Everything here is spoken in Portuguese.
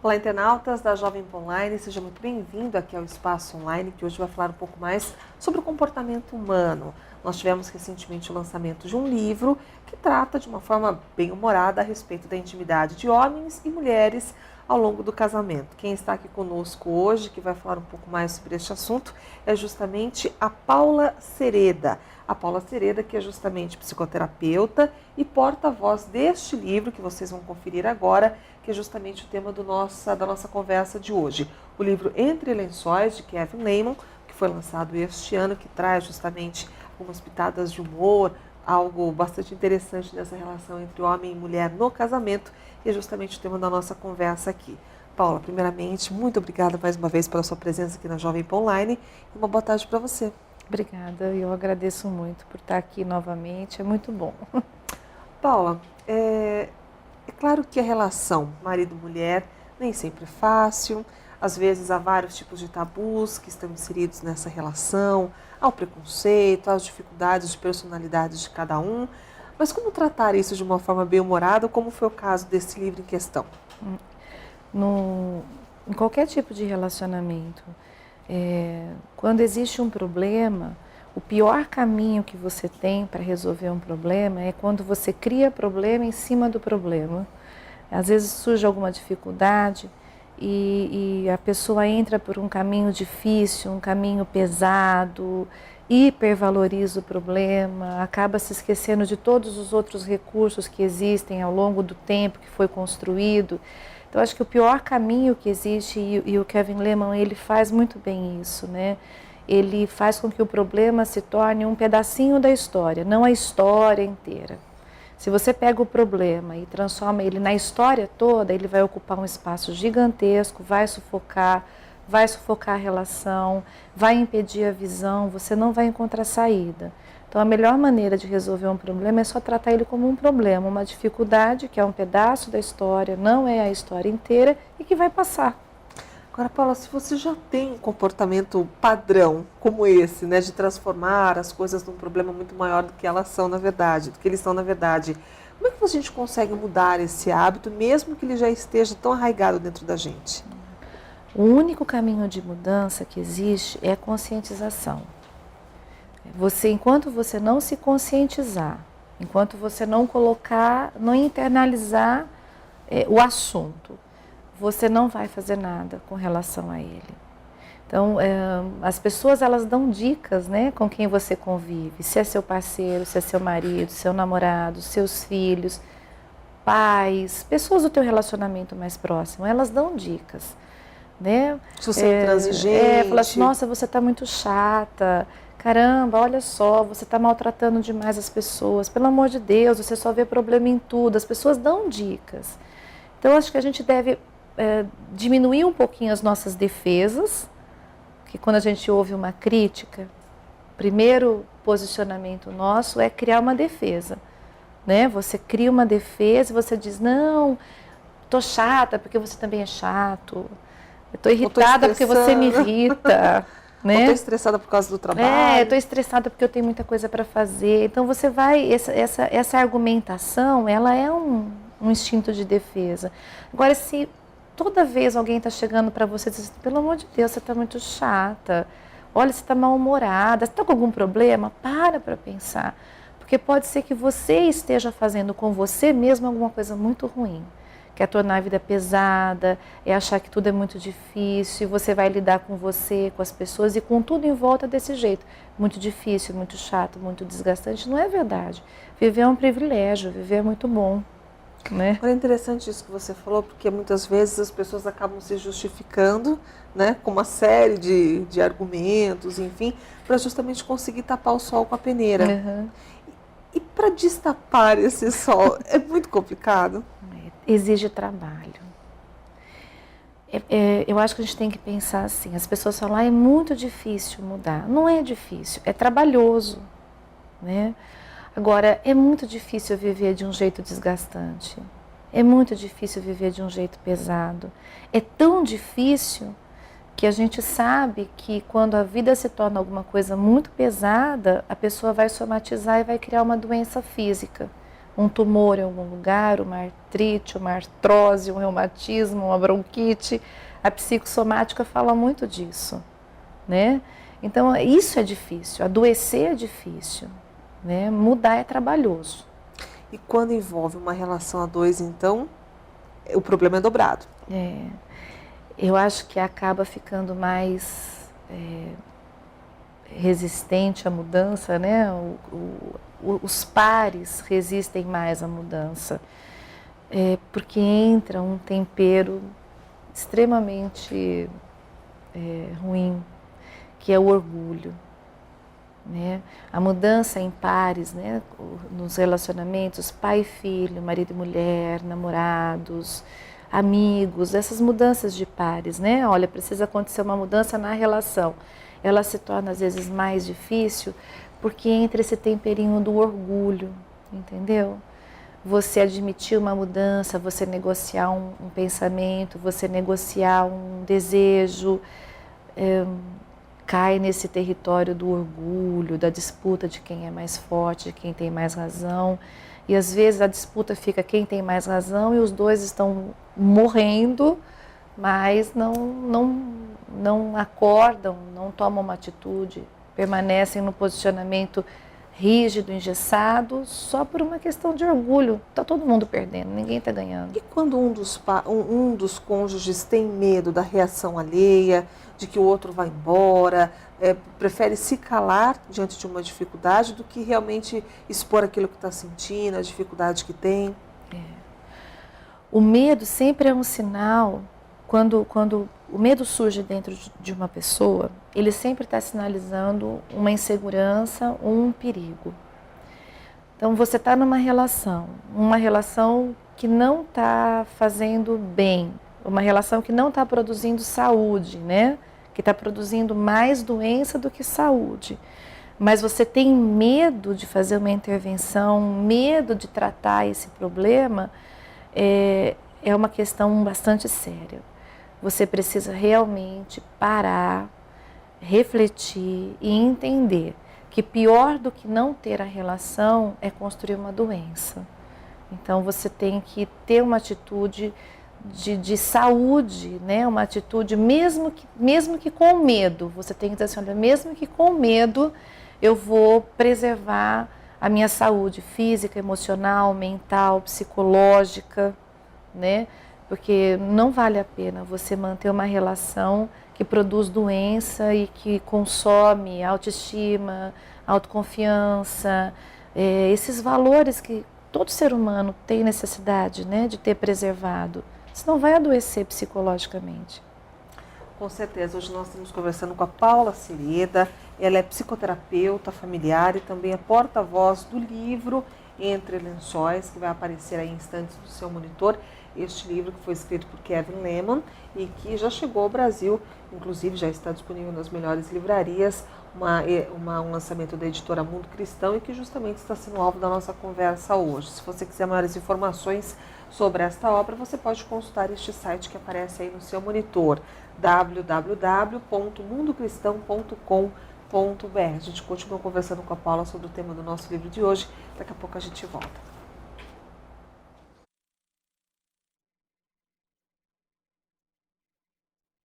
Olá, internautas da Jovem Pan Online, seja muito bem-vindo aqui ao Espaço Online, que hoje vai falar um pouco mais sobre o comportamento humano. Nós tivemos recentemente o lançamento de um livro que trata de uma forma bem humorada a respeito da intimidade de homens e mulheres ao longo do casamento. Quem está aqui conosco hoje, que vai falar um pouco mais sobre este assunto, é justamente a Paula Sereda. A Paula Sereda, que é justamente psicoterapeuta e porta-voz deste livro que vocês vão conferir agora, que é justamente o tema da nossa conversa de hoje. O livro Entre Lençóis, de Kevin Lehman, que foi lançado este ano, que traz justamente algumas pitadas de humor, algo bastante interessante nessa relação entre homem e mulher no casamento, e é justamente o tema da nossa conversa aqui. Paula, primeiramente, muito obrigada mais uma vez pela sua presença aqui na Jovem Pan Online e uma boa tarde para você. Obrigada, eu agradeço muito por estar aqui novamente, é muito bom. Paula, é claro que a relação marido-mulher nem sempre é fácil, às vezes há vários tipos de tabus que estão inseridos nessa relação, há o preconceito, há as dificuldades de personalidades de cada um, mas como tratar isso de uma forma bem-humorada, como foi o caso desse livro em questão? Em qualquer tipo de relacionamento, quando existe um problema, o pior caminho que você tem para resolver um problema é quando você cria problema em cima do problema. Às vezes surge alguma dificuldade e a pessoa entra por um caminho difícil, um caminho pesado, hipervaloriza o problema, acaba se esquecendo de todos os outros recursos que existem ao longo do tempo que foi construído. Então, acho que o pior caminho que existe, e o Kevin Lehman, ele faz muito bem isso, né? Ele faz com que o problema se torne um pedacinho da história, não a história inteira. Se você pega o problema e transforma ele na história toda, ele vai ocupar um espaço gigantesco, vai sufocar a relação, vai impedir a visão, você não vai encontrar saída. Então, a melhor maneira de resolver um problema é só tratar ele como um problema, uma dificuldade que é um pedaço da história, não é a história inteira e que vai passar. Agora, Paula, se você já tem um comportamento padrão como esse, né, de transformar as coisas num problema muito maior do que elas são na verdade, do que eles são na verdade, como é que a gente consegue mudar esse hábito, mesmo que ele já esteja tão arraigado dentro da gente? O único caminho de mudança que existe é a conscientização. Enquanto você não se conscientizar, enquanto você não colocar, não internalizar o assunto, você não vai fazer nada com relação a ele. Então, as pessoas, elas dão dicas, né, com quem você convive, se é seu parceiro, se é seu marido, seu namorado, seus filhos, pais, pessoas do teu relacionamento mais próximo, elas dão dicas, né? Se você é intransigente. Fala assim, nossa, você está muito chata, caramba, olha só, você está maltratando demais as pessoas, pelo amor de Deus, você só vê problema em tudo, as pessoas dão dicas. Então, acho que a gente deve diminuir um pouquinho as nossas defesas, que quando a gente ouve uma crítica, o primeiro posicionamento nosso é criar uma defesa, né? Você cria uma defesa e você diz, não, tô chata porque você também é chato, eu tô irritada porque você me irrita, né? Eu tô estressada por causa do trabalho. Eu tô estressada porque eu tenho muita coisa para fazer. Então você vai, essa argumentação, ela é um instinto de defesa. Agora, se toda vez alguém está chegando para você e diz, pelo amor de Deus, você está muito chata, olha, você está mal-humorada, você está com algum problema? Para pensar. Porque pode ser que você esteja fazendo com você mesmo alguma coisa muito ruim. Que é tornar a vida pesada, é achar que tudo é muito difícil, você vai lidar com você, com as pessoas e com tudo em volta desse jeito. Muito difícil, muito chato, muito desgastante. Não é verdade. Viver é um privilégio, viver é muito bom. Né? É interessante isso que você falou, porque muitas vezes as pessoas acabam se justificando, né, com uma série de argumentos, enfim, para justamente conseguir tapar o sol com a peneira. Uhum. E para destapar esse sol é muito complicado? Exige trabalho. Eu acho que a gente tem que pensar assim, as pessoas falam, é muito difícil mudar. Não é difícil, é trabalhoso, né? Agora, é muito difícil viver de um jeito desgastante. É muito difícil viver de um jeito pesado. É tão difícil que a gente sabe que quando a vida se torna alguma coisa muito pesada, a pessoa vai somatizar e vai criar uma doença física. um tumor em algum lugar, uma artrite, uma artrose, um reumatismo, uma bronquite. A psicossomática fala muito disso, né? Então, isso é difícil, adoecer é difícil, né? Mudar é trabalhoso. E quando envolve uma relação a dois, então, o problema é dobrado. Eu acho que acaba ficando mais resistente à mudança, né? Os pares resistem mais à mudança, porque entra um tempero extremamente ruim, que é o orgulho, né? A mudança em pares, né? Nos relacionamentos, pai e filho, marido e mulher, namorados, amigos, essas mudanças de pares, né? Olha, precisa acontecer uma mudança na relação. Ela se torna às vezes mais difícil porque entra esse temperinho do orgulho, entendeu? Você admitir uma mudança, você negociar um pensamento, você negociar um desejo, cai nesse território do orgulho, da disputa de quem é mais forte, de quem tem mais razão. E às vezes a disputa fica quem tem mais razão e os dois estão morrendo, mas não acordam, não tomam uma atitude, permanecem no posicionamento rígido, engessado, só por uma questão de orgulho. Está todo mundo perdendo, ninguém está ganhando. E quando um dos cônjuges tem medo da reação alheia, de que o outro vá embora, prefere se calar diante de uma dificuldade do que realmente expor aquilo que está sentindo, a dificuldade que tem? O medo sempre é um sinal, quando o medo surge dentro de uma pessoa, ele sempre está sinalizando uma insegurança, um perigo. Então você está numa relação que não está fazendo bem, uma relação que não está produzindo saúde, né? Que está produzindo mais doença do que saúde. Mas você tem medo de fazer uma intervenção, medo de tratar esse problema, é uma questão bastante séria. Você precisa realmente parar, refletir e entender que pior do que não ter a relação é construir uma doença. Então você tem que ter uma atitude de saúde, né? Uma atitude mesmo que com medo. Você tem que dizer assim, olha, mesmo que com medo eu vou preservar a minha saúde física, emocional, mental, psicológica, né? Porque não vale a pena você manter uma relação que produz doença e que consome autoestima, autoconfiança, esses valores que todo ser humano tem necessidade, né, de ter preservado. Senão vai adoecer psicologicamente. Com certeza. Hoje nós estamos conversando com a Paula Sereda. Ela é psicoterapeuta familiar e também é porta-voz do livro Entre Lençóis, que vai aparecer aí em instantes no seu monitor. Este livro que foi escrito por Kevin Leman e que já chegou ao Brasil, inclusive já está disponível nas melhores livrarias, um lançamento da editora Mundo Cristão e que justamente está sendo alvo da nossa conversa hoje. Se você quiser maiores informações sobre esta obra, você pode consultar este site que aparece aí no seu monitor, www.mundocristão.com.br. A gente continua conversando com a Paula sobre o tema do nosso livro de hoje. Daqui a pouco a gente volta.